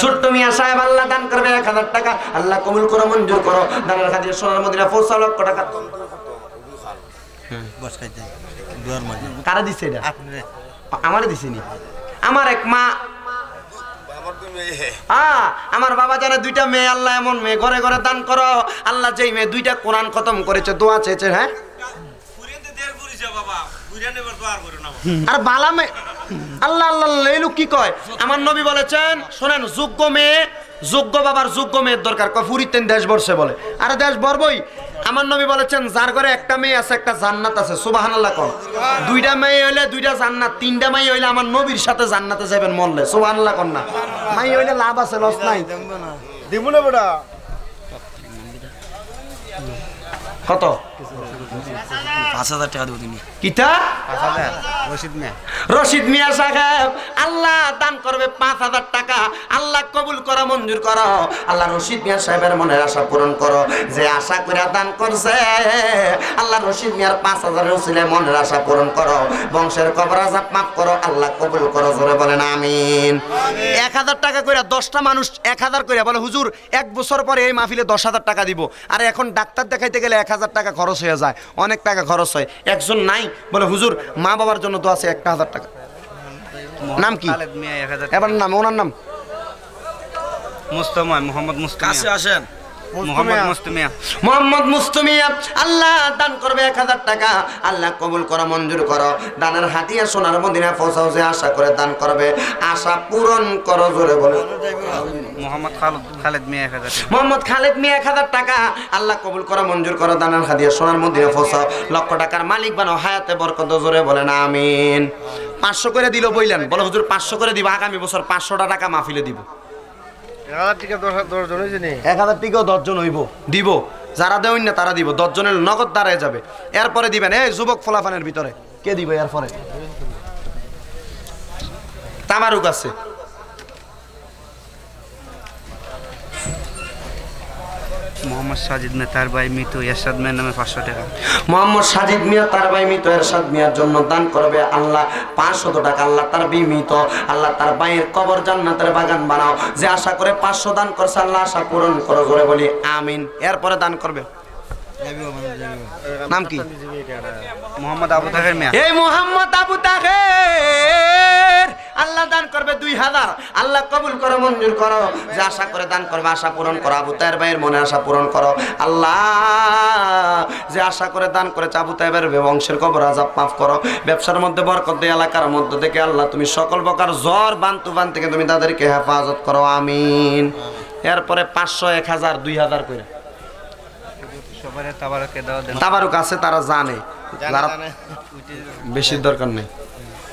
ছোট্ট মিয়া সাহেব আল্লাহ দান করবে 1000 টাকা, আল্লাহ কবুল করো, মঞ্জুর করো। দানের হাদিয়া সোনার মদিনা 5 লক্ষ টাকা। কারা দিছে এটা? আমারে দিছেনি। আমার এক মা, আমার বাবা জানে 2টা মেয়ে, আল্লাহ এমন মেয়ে ঘরে ঘরে দান করো। আল্লাহ যেই মেয়ে 2টা কোরআন খতম করেছে, দোয়া চেয়েছে। হ্যাঁ আর বালা মেয়ে, আল্লাহ আল্লাহ এই লোক কি কয়? আমার নবী বলেছেন, শোনেন, যোগ্য মেয়ে, যোগ্য বাবার যোগ্য মেয়ের দরকার। ফুরিতেন দেশ বর্ষে বলে, আরে দেশ বর্বই। আমার নবী বলেছেন, যার ঘরে একটা মেয়ে আছে একটা জান্নাত আছে। সুবহানাল্লাহ কোন? 2টা মেয়ে হইলে 2টা জান্নাত, 3টা মেয়ে হইলে আমার নবীর সাথে জান্নাতে যাবেন মরলে। সুবহানাল্লাহ কোন না? মেয়ে হইলে লাভ আছে, লস নাই। দিব না বেটা। কত? 5000 টাকা দেব তুমি। কিতা? 5000 রশিদ মিয়া সাহেব আল্লাহ দান করবে 5000 টাকা। আল্লাহ কবুল করো, মঞ্জুর করো। আল্লাহ রশিদ মিয়া সাহেবের মনের আশা পূরণ করো। যে আশা করে দান করছে, আল্লাহ রশিদ মিয়ার 5000 উসিলায় মনের আশা পূরণ করো। বংশের কবর আযাব মাফ করো, আল্লাহ কবুল করো। জোরে বলেন আমিন। 1000 টাকা করে 10টা মানুষ 1000 করে বলে, হুজুর 1 বছর পরে এই মাহফিলে 10000 টাকা দিব। আর এখন ডাক্তার দেখাইতে গেলে 1000 টাকা খরচ হয়ে যায়, অনেক টাকা খরচ হয়। একজন নাই বলে, হুজুর মা বাবার জন্য তো আছে 1000 টাকা। নাম কি? এবার নাম, ওনার নাম মুস্তামা, মোহাম্মদ মুস্তামা। কাছে আসেন, মোহাম্মদ মুস্তামিয়া। মোহাম্মদ মুস্তামিয়া আল্লাহ দান করবে 1000 টাকা। আল্লাহ কবুল করো, মঞ্জুর করো। দানের হাদিয়া সোনার মদিনা পৌঁছাও। যে আশা করে দান করবে, আশা পূরণ করো। জোরে বলো। মোহাম্মদ খালেদ মিয়া 1000 টাকা। মোহাম্মদ খালেদ মিয়া 1000 টাকা। আল্লাহ কবুল করো, মঞ্জুর করো। দানের হাদিয়া সোনার মদিনা পৌঁছাও। লক্ষ টাকার মালিক বানাও, হায়াতে বরকত। জোরে বলেন আমিন। 500 করে দিল বইলেন, বলো হুজুর 500 করে দিব, আগামী বছর 500টা টাকা মাহফিলে দিব। 1000 টাকা 10 জন হইছে নি? 1000 টাকাও 10 জন হইব, দিব। যারা দেউন না তারা দিব। 10 জনের নগদ দাঁড়ায় যাবে। এরপরে দিবেন এই যুবক ফলাফানের ভিতরে কে দিবে? এরপরে তামারুক আছে। মোহাম্মদ সাজিদ মিয়া, তার ভাই মৃত এরশাদ মিয়ার নামে 500 টাকা। মোহাম্মদ সাজিদ মিয়া তার ভাই মৃত এরশাদ মিয়ার জন্য দান করবে আল্লাহ 500 টাকা। আল্লাহ তার মৃত, আল্লাহ তার ভাইয়ের কবর জান্নাতের বাগান বানাও। যে আশা করে 500 দান করছে, আল্লাহ আশা পূরণ করো। জোরে বলি আমিন। এরপরে দান করবে। নাম কি? মোহাম্মদ আবু তাহের মিয়া। এই মোহাম্মদ আবু তাহের আল্লাহ দান করবে 2000। আল্লাহ কবুল করো, মঞ্জুর করো। যে আশা করে দান করবে, আশা পূরণ করো। আবু তাহের ভাইয়ের মনে আশা পূরণ করো। আল্লাহ যে আশা করে দান করেছে, আবু তাহের বংশের কবর আযাব মাফ করো। ব্যবসার মধ্যে বরকত দিয়ে, এলাকার মধ্যে থেকে আল্লাহ তুমি সকল প্রকার জ্বর বান থেকে তুমি তাদেরকে হেফাজত করো। আমিন। এরপরে 500, 1000, 2000 করে সবারে তাবারকে দাও দেন। তাবারুক আছে, তারা জানে, যারা বেশি দরকার নেই।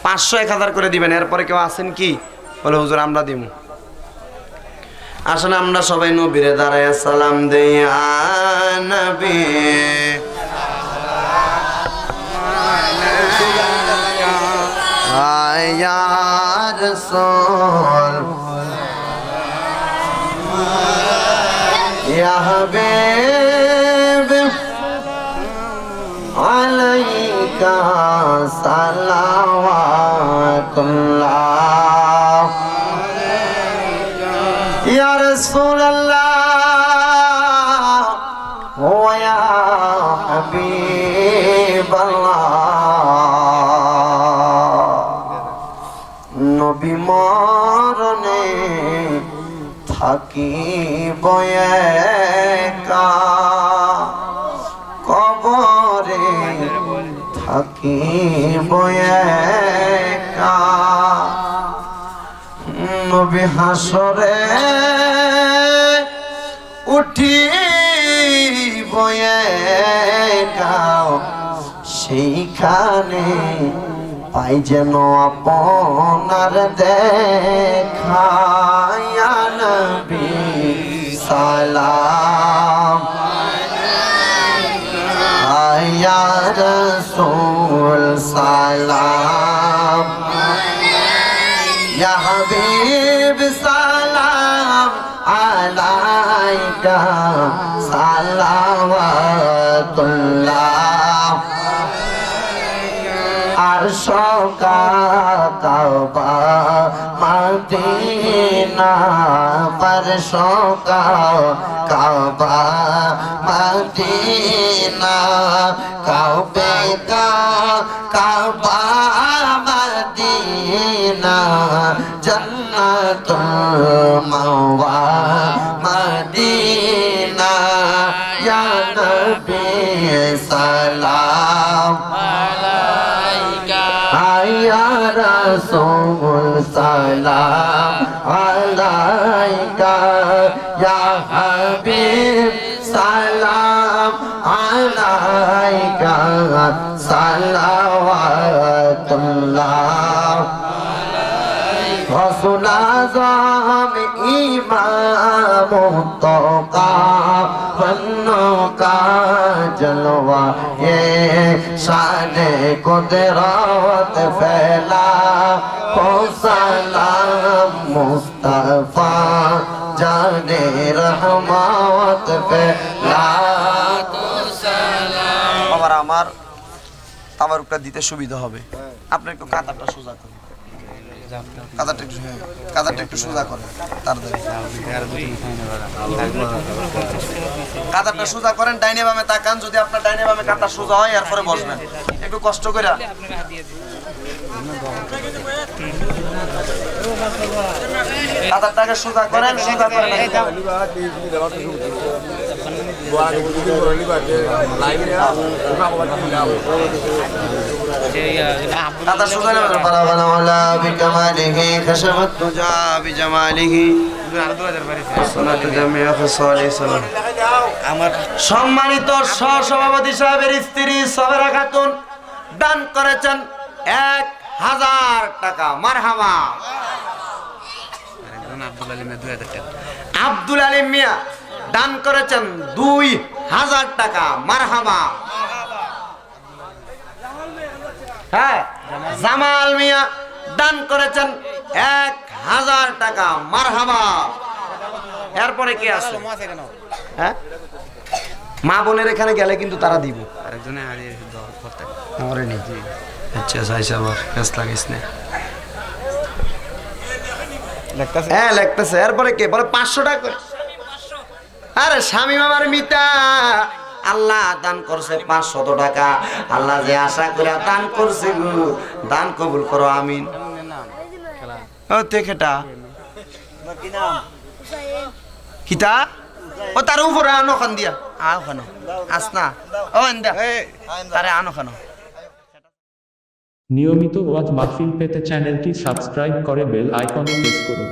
500, 1000 করে দিবেন। এরপরে কেউ আছেন কি? বলে হুজুর আমরা দিব। আসলে আমরা সবাই নবীরে দাঁড়ায় সালাম দেই। নবী ইয়া রাসূল ইয়া হাবিব আলাইকা সালাওয়াতুল্লাহ ইয়া রাসূলুল্লাহ ওয়া ইয়া হাবিবাল্লাহ। নবী মরণে থাকিব একা, কবরে থাকিব একা। নবী হাসরে উঠিব একা, সেইখানে পাই যেন আপনার দেখা। ইয়া নবী সালাম, ইয়া রাসূল সালাম, ইয়া হাবিব সালাম আলাইকা সালাওয়াতুল্লাহ পাঁচশো কাবা মদিনা পাঁচশো কাবা মদিনা কাবে কাবা মদিনা জন্নাতুল মাওয়া মদিনা ইয়া নবী সালাম আলাইকা ইয়া রাসূল সালাম আলাইকা ইয়া হাবিব সালাম আলাইকা সালাওয়াতুল্লাহ রসুল আযম ইমাম মুত্তাকা ফন্নুকা জলওয়া এ শানে কুদরত ফেলা ও সালাম মুস্তাফা জানে রহমত ফেলা আবার আমার তাবারুকটা দিতে সুবিধা হবে আপনি একটু কাতারটা সোজা করুন কাদারটা একটু সোজা করেন তাড়াতাড়ি কাদারটা সোজা করেন ডাইনে বামে তাকান যদি আপনার ডাইনে বামে কাতার সোজা হয় এরপরে বসবেন একটু কষ্ট করে কাদারটাকে সোজা করেন কাদা সোজা নেবেন বারাবানা ওয়ালা বিকামালিহি খাশাবাত তুজা বিজামালিহি আমার সম্মানিত সহসভাপতি সাহেবের স্ত্রী সবেরা খাতুন দান করেছেন 1000 টাকা মারহাবা আব্দুল আলিম মিয়া দান করেছেন 2000 টাকা মারহাবা হ্যাঁ জামাল মিয়া দান করেছেন 1000 টাকা মারহাবা এরপরে কে আছে হ্যাঁ মা বোনের এখানে গেলে কিন্তু তারা দিব আরেকজনে হারিয়ে দাও করতে আমারে নি আচ্ছা সাইসা আবার ফেস লাগিস না লাগতেছে হ্যাঁ লাগতেছে এরপরে কে বলে 500 টাকা আরে স্বামী মামার মিতা আল্লাহ দান করছে 500 টাকা আল্লাহ যে আশা করে দান করছে দান কবুল করো আমিন ও তেকেটা কি নাম কিতা ও তার উপরে আনো খান দিয়া আও খানো আসনা ও এন্দা তারে আনো খানো নিয়মিত ওয়াজ মাহফিল পেতে চ্যানেলটি সাবস্ক্রাইব করে বেল আইকনে প্রেস করুন।